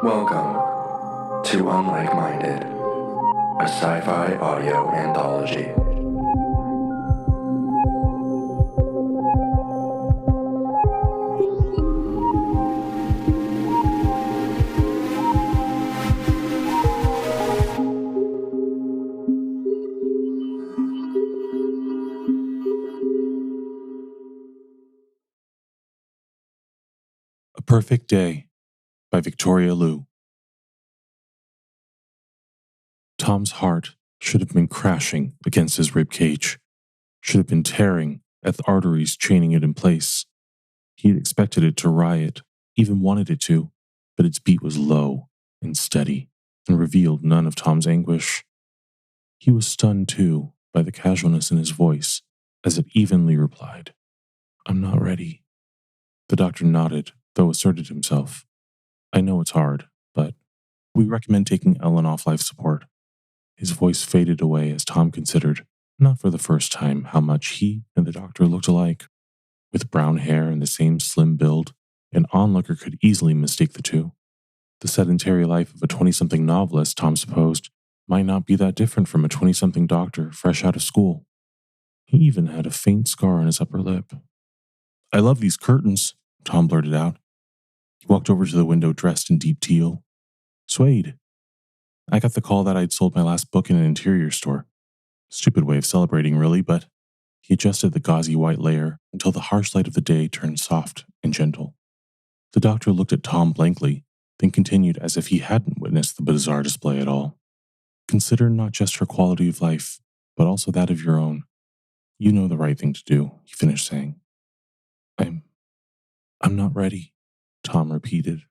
Welcome to Unlike-Minded, a sci-fi audio anthology. A Perfect Day by Victoria Liu. Tom's heart should have been crashing against his rib cage, should have been tearing at the arteries chaining it in place. He had expected it to riot, even wanted it to, but its beat was low and steady and revealed none of Tom's anguish. He was stunned, too, by the casualness in his voice as it evenly replied, "I'm not ready." The doctor nodded, though asserted himself. "I know it's hard, but we recommend taking Ellen off life support." His voice faded away as Tom considered, not for the first time, how much he and the doctor looked alike. With brown hair and the same slim build, an onlooker could easily mistake the two. The sedentary life of a 20-something novelist, Tom supposed, might not be that different from a 20-something doctor fresh out of school. He even had a faint scar on his upper lip. "I love these curtains," Tom blurted out. He walked over to the window dressed in deep teal. "Suede. I got the call that I'd sold my last book in an interior store. Stupid way of celebrating, really, but..." He adjusted the gauzy white layer until the harsh light of the day turned soft and gentle. The doctor looked at Tom blankly, then continued as if he hadn't witnessed the bizarre display at all. "Consider not just her quality of life, but also that of your own. You know the right thing to do," he finished saying. I'm not ready," Tom repeated.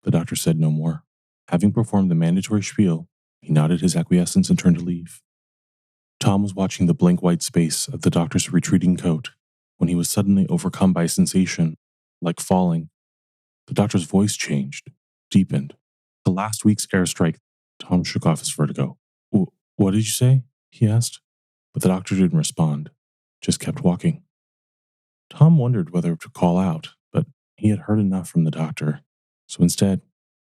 The doctor said no more. Having performed the mandatory spiel, he nodded his acquiescence and turned to leave. Tom was watching the blank white space of the doctor's retreating coat when he was suddenly overcome by a sensation, like falling. The doctor's voice changed, deepened. The last week's airstrike. Tom shook off his vertigo. What did you say?" he asked. But the doctor didn't respond, just kept walking. Tom wondered whether to call out, but he had heard enough from the doctor, so instead,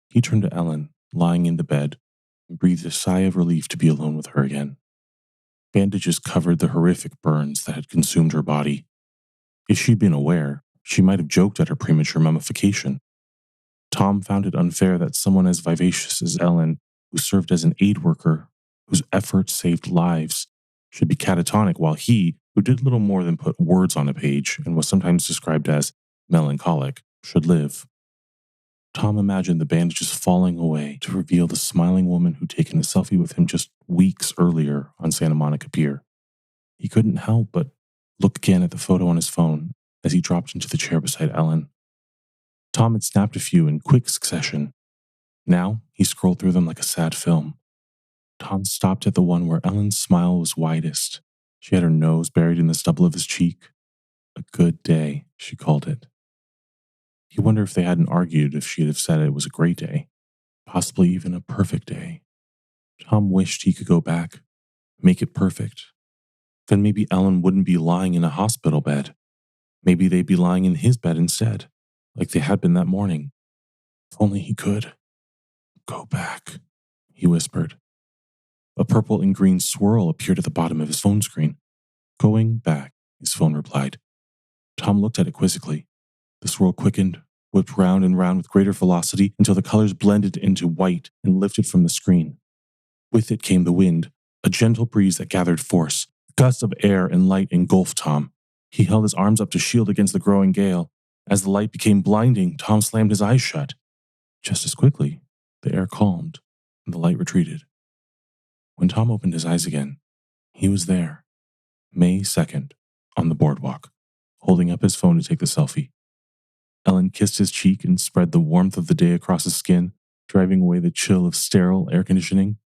he turned to Ellen, lying in the bed, and breathed a sigh of relief to be alone with her again. Bandages covered the horrific burns that had consumed her body. If she'd been aware, she might have joked at her premature mummification. Tom found it unfair that someone as vivacious as Ellen, who served as an aid worker, whose efforts saved lives, should be catatonic while he, who did little more than put words on a page and was sometimes described as melancholic, should live. Tom imagined the bandages falling away to reveal the smiling woman who'd taken a selfie with him just weeks earlier on Santa Monica Pier. He couldn't help but look again at the photo on his phone as he dropped into the chair beside Ellen. Tom had snapped a few in quick succession. Now he scrolled through them like a sad film. Tom stopped at the one where Ellen's smile was widest. She had her nose buried in the stubble of his cheek. A good day, she called it. He wondered if they hadn't argued if she'd have said it was a great day, possibly even a perfect day. Tom wished he could go back, make it perfect. Then maybe Ellen wouldn't be lying in a hospital bed. Maybe they'd be lying in his bed instead, like they had been that morning. If only he could. "Go back," he whispered. A purple and green swirl appeared at the bottom of his phone screen. "Going back," his phone replied. Tom looked at it quizzically. The swirl quickened, whipped round and round with greater velocity until the colors blended into white and lifted from the screen. With it came the wind, a gentle breeze that gathered force. Gusts of air and light engulfed Tom. He held his arms up to shield against the growing gale. As the light became blinding, Tom slammed his eyes shut. Just as quickly, the air calmed and the light retreated. When Tom opened his eyes again, he was there, May 2nd, on the boardwalk, holding up his phone to take the selfie. Ellen kissed his cheek and spread the warmth of the day across his skin, driving away the chill of sterile air conditioning.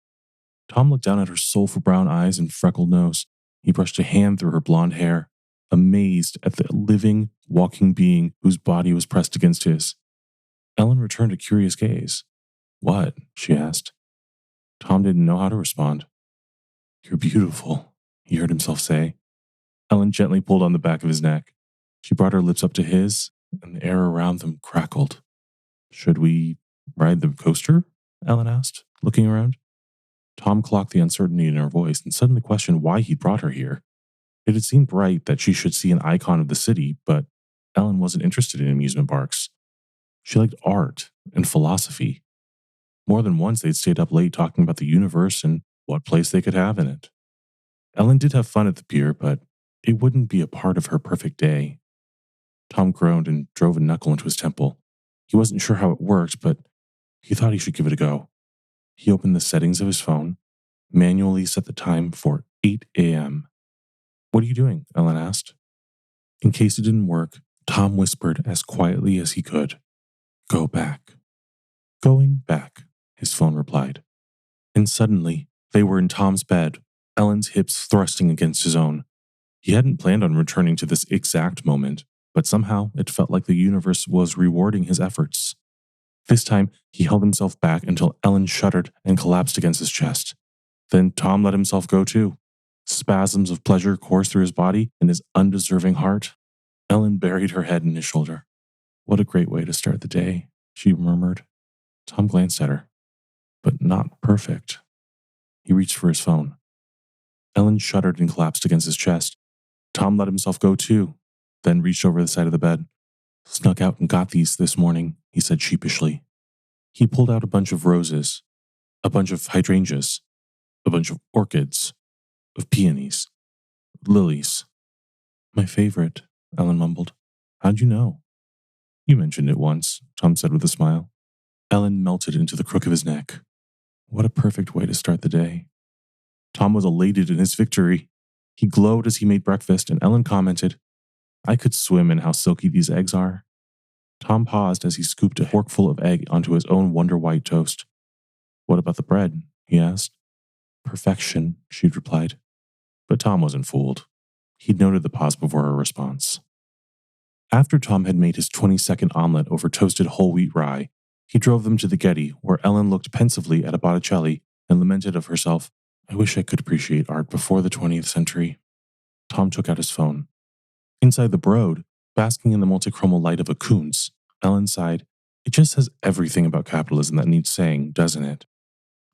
Tom looked down at her soulful brown eyes and freckled nose. He brushed a hand through her blonde hair, amazed at the living, walking being whose body was pressed against his. Ellen returned a curious gaze. "What?" she asked. Tom didn't know how to respond. "You're beautiful," he heard himself say. Ellen gently pulled on the back of his neck. She brought her lips up to his, and the air around them crackled. "Should we Ride the coaster? Ellen asked, looking around. Tom clocked the uncertainty in her voice and suddenly questioned why he'd brought her here. It had seemed right that she should see an icon of the city, but Ellen wasn't interested in amusement parks. She liked art and philosophy. More than once, they'd stayed up late talking about the universe and what place they could have in it. Ellen did have fun at the pier, but it wouldn't be a part of her perfect day. Tom groaned and drove a knuckle into his temple. He wasn't sure how it worked, but he thought he should give it a go. He opened the settings of his phone, manually set the time for 8 a.m. What are you doing? Ellen asked. In case it didn't work, Tom whispered as quietly as he could. Go back. Going back, his phone replied. And suddenly, they were in Tom's bed, Ellen's hips thrusting against his own. He hadn't planned on returning to this exact moment, but somehow it felt like the universe was rewarding his efforts. This time, he held himself back until Ellen shuddered and collapsed against his chest. Then Tom let himself go too. Spasms of pleasure coursed through his body and his undeserving heart. Ellen buried her head in his shoulder. What a great way to start the day, she murmured. Tom glanced at her. But not perfect. He reached for his phone. Ellen shuddered and collapsed against his chest. Tom let himself go too, then reached over the side of the bed. Snuck out and got these this morning, he said sheepishly. He pulled out a bunch of roses, a bunch of hydrangeas, a bunch of orchids, of peonies, lilies. My favorite, Ellen mumbled. How'd you know? You mentioned it once, Tom said with a smile. Ellen melted into the crook of his neck. What a perfect way to start the day. Tom was elated in his victory. He glowed as he made breakfast, and Ellen commented, I could swim in how silky these eggs are. Tom paused as he scooped a forkful of egg onto his own Wonder White toast. What about the bread? He asked. Perfection, she'd replied. But Tom wasn't fooled. He'd noted the pause before her response. After Tom had made his 20-second omelet over toasted whole wheat rye, he drove them to the Getty, where Ellen looked pensively at a Botticelli and lamented of herself, I wish I could appreciate art before the 20th century. Tom took out his phone. Inside the Broad, basking in the multichromal light of a Kunz, Ellen sighed, it just says everything about capitalism that needs saying, doesn't it?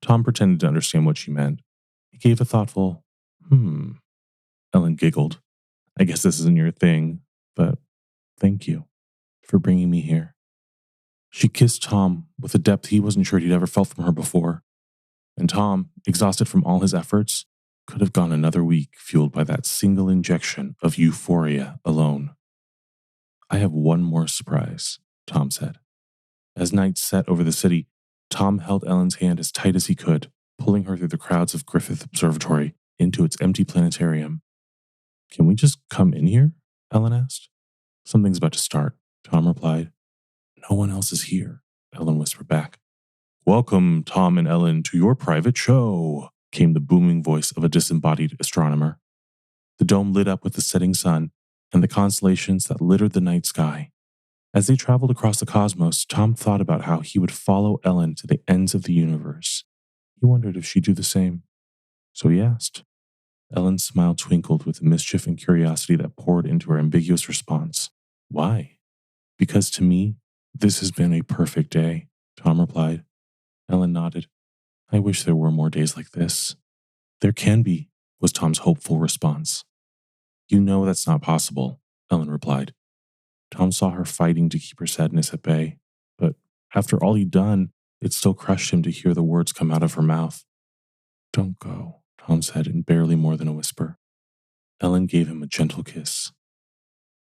Tom pretended to understand what she meant. He gave a thoughtful, Ellen giggled. I guess this isn't your thing, but thank you for bringing me here. She kissed Tom with a depth he wasn't sure he'd ever felt from her before. And Tom, exhausted from all his efforts, could have gone another week fueled by that single injection of euphoria alone. I have one more surprise, Tom said. As night set over the city, Tom held Ellen's hand as tight as he could, pulling her through the crowds of Griffith Observatory into its empty planetarium. Can we just come in here? Ellen asked. Something's about to start, Tom replied. No one else is here, Ellen whispered back. Welcome, Tom and Ellen, to your private show, came the booming voice of a disembodied astronomer. The dome lit up with the setting sun and the constellations that littered the night sky. As they traveled across the cosmos, Tom thought about how he would follow Ellen to the ends of the universe. He wondered if she'd do the same. So he asked. Ellen's smile twinkled with the mischief and curiosity that poured into her ambiguous response. Why? Because to me, this has been a perfect day, Tom replied. Ellen nodded. I wish there were more days like this. There can be, was Tom's hopeful response. You know that's not possible, Ellen replied. Tom saw her fighting to keep her sadness at bay, but after all he'd done, it still crushed him to hear the words come out of her mouth. Don't go, Tom said in barely more than a whisper. Ellen gave him a gentle kiss.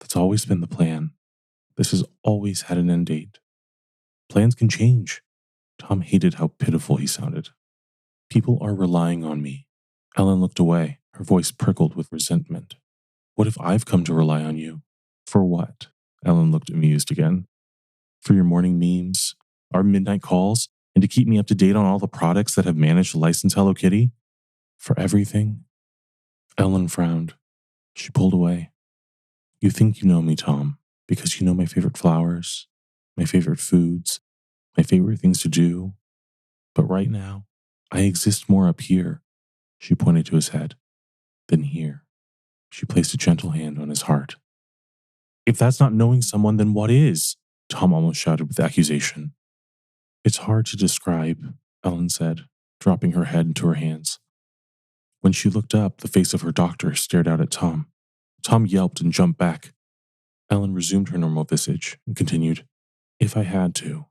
That's always been the plan. This has always had an end date. Plans can change. Tom hated how pitiful he sounded. People are relying on me. Ellen looked away, her voice prickled with resentment. What if I've come to rely on you? For what? Ellen looked amused again. For your morning memes, our midnight calls, and to keep me up to date on all the products that have managed to license Hello Kitty? For everything? Ellen frowned. She pulled away. You think you know me, Tom, because you know my favorite flowers, my favorite foods, my favorite things to do. But right now, I exist more up here, she pointed to his head, than here. She placed a gentle hand on his heart. If that's not knowing someone, then what is? Tom almost shouted with accusation. It's hard to describe, Ellen said, dropping her head into her hands. When she looked up, the face of her doctor stared out at Tom. Tom yelped and jumped back. Ellen resumed her normal visage and continued, "If I had to."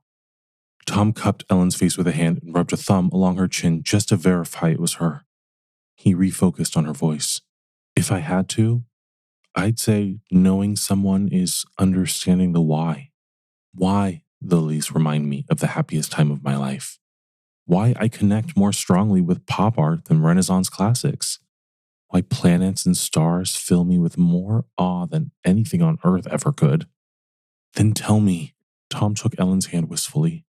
Tom cupped Ellen's face with a hand and rubbed a thumb along her chin just to verify it was her. He refocused on her voice. "If I had to, I'd say knowing someone is understanding the why. Why the lilies remind me of the happiest time of my life. Why I connect more strongly with pop art than Renaissance classics. Why planets and stars fill me with more awe than anything on Earth ever could. Then tell me." Tom took Ellen's hand wistfully.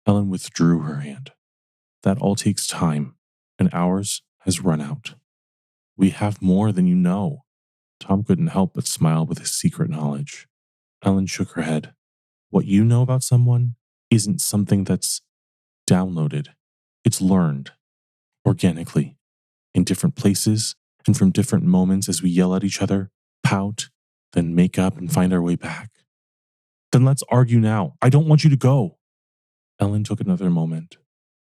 Ellen withdrew her hand. "That all takes time, and ours has run out. We have more than you know." Tom couldn't help but smile with his secret knowledge. Ellen shook her head. "What you know about someone isn't something that's downloaded. It's learned, organically, in different places and from different moments as we yell at each other, pout, then make up and find our way back." "Then let's argue now. I don't want you to go." Ellen took another moment.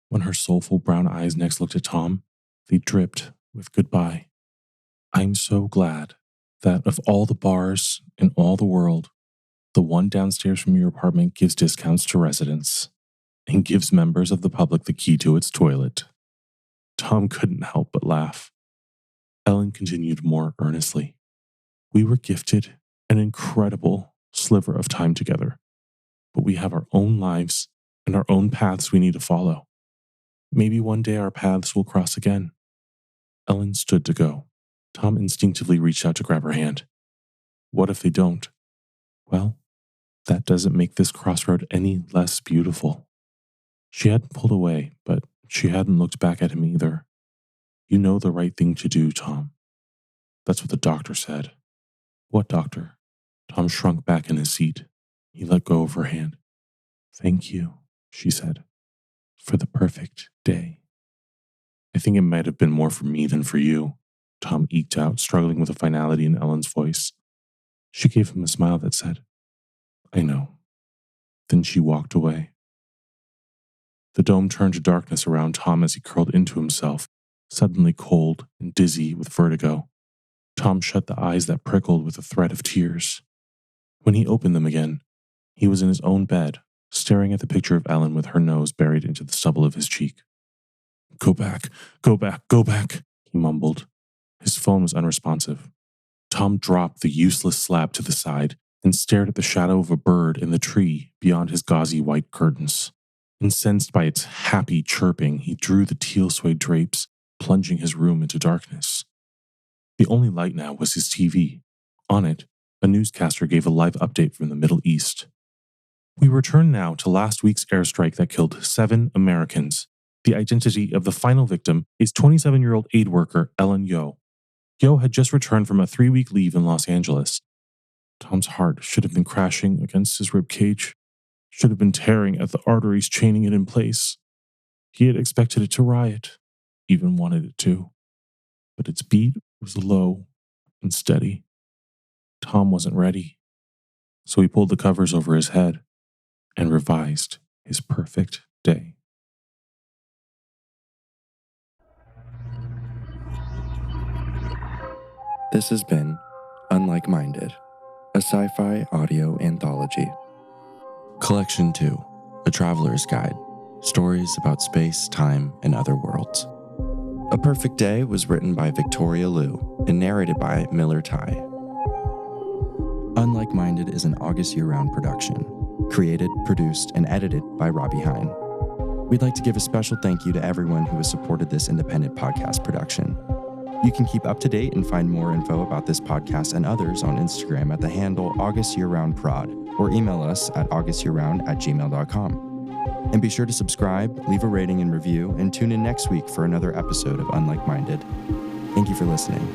When her soulful brown eyes next looked at Tom, they dripped with goodbye. "I'm so glad that of all the bars in all the world, the one downstairs from your apartment gives discounts to residents and gives members of the public the key to its toilet." Tom couldn't help but laugh. Ellen continued more earnestly. "We were gifted an incredible sliver of time together, but we have our own lives and our own paths we need to follow. Maybe one day our paths will cross again." Ellen stood to go. Tom instinctively reached out to grab her hand. "What if they don't?" "Well, that doesn't make this crossroad any less beautiful." She hadn't pulled away, but she hadn't looked back at him either. "You know the right thing to do, Tom." "That's what the doctor said." "What doctor?" Tom shrunk back in his seat. He let go of her hand. "Thank you," she said, "for the perfect day." "I think it might have been more for me than for you," Tom eked out, struggling with a finality in Ellen's voice. She gave him a smile that said, "I know." Then she walked away. The dome turned to darkness around Tom as he curled into himself, suddenly cold and dizzy with vertigo. Tom shut the eyes that prickled with a threat of tears. When he opened them again, he was in his own bed, staring at the picture of Ellen with her nose buried into the stubble of his cheek. Go back, go back, go back," he mumbled. His phone was unresponsive. Tom dropped the useless slab to the side and stared at the shadow of a bird in the tree beyond his gauzy white curtains. Incensed by its happy chirping, he drew the teal suede drapes, plunging his room into darkness. The only light now was his TV. On it, a newscaster gave a live update from the Middle East. "We return now to last week's airstrike that killed 7 Americans. The identity of the final victim is 27-year-old aid worker Ellen Yo. Yo had just returned from a 3-week leave in Los Angeles." Tom's heart should have been crashing against his ribcage, should have been tearing at the arteries chaining it in place. He had expected it to riot, even wanted it to. But its beat was low and steady. Tom wasn't ready, so he pulled the covers over his head and revised his perfect day. This has been Unlike Minded, a sci-fi audio anthology. Collection 2, A Traveler's Guide, Stories about Space, Time, and Other Worlds. A Perfect Day was written by Victoria Liu and narrated by Miller Tai. Unlike Minded is an August year-round production, created, produced, and edited by Robbie Hyne. We'd like to give a special thank you to everyone who has supported this independent podcast production. You can keep up to date and find more info about this podcast and others on Instagram at the handle AugustYearRoundProd or email us at augustyearround@gmail.com. And be sure to subscribe, leave a rating and review, and tune in next week for another episode of Unlike Minded. Thank you for listening.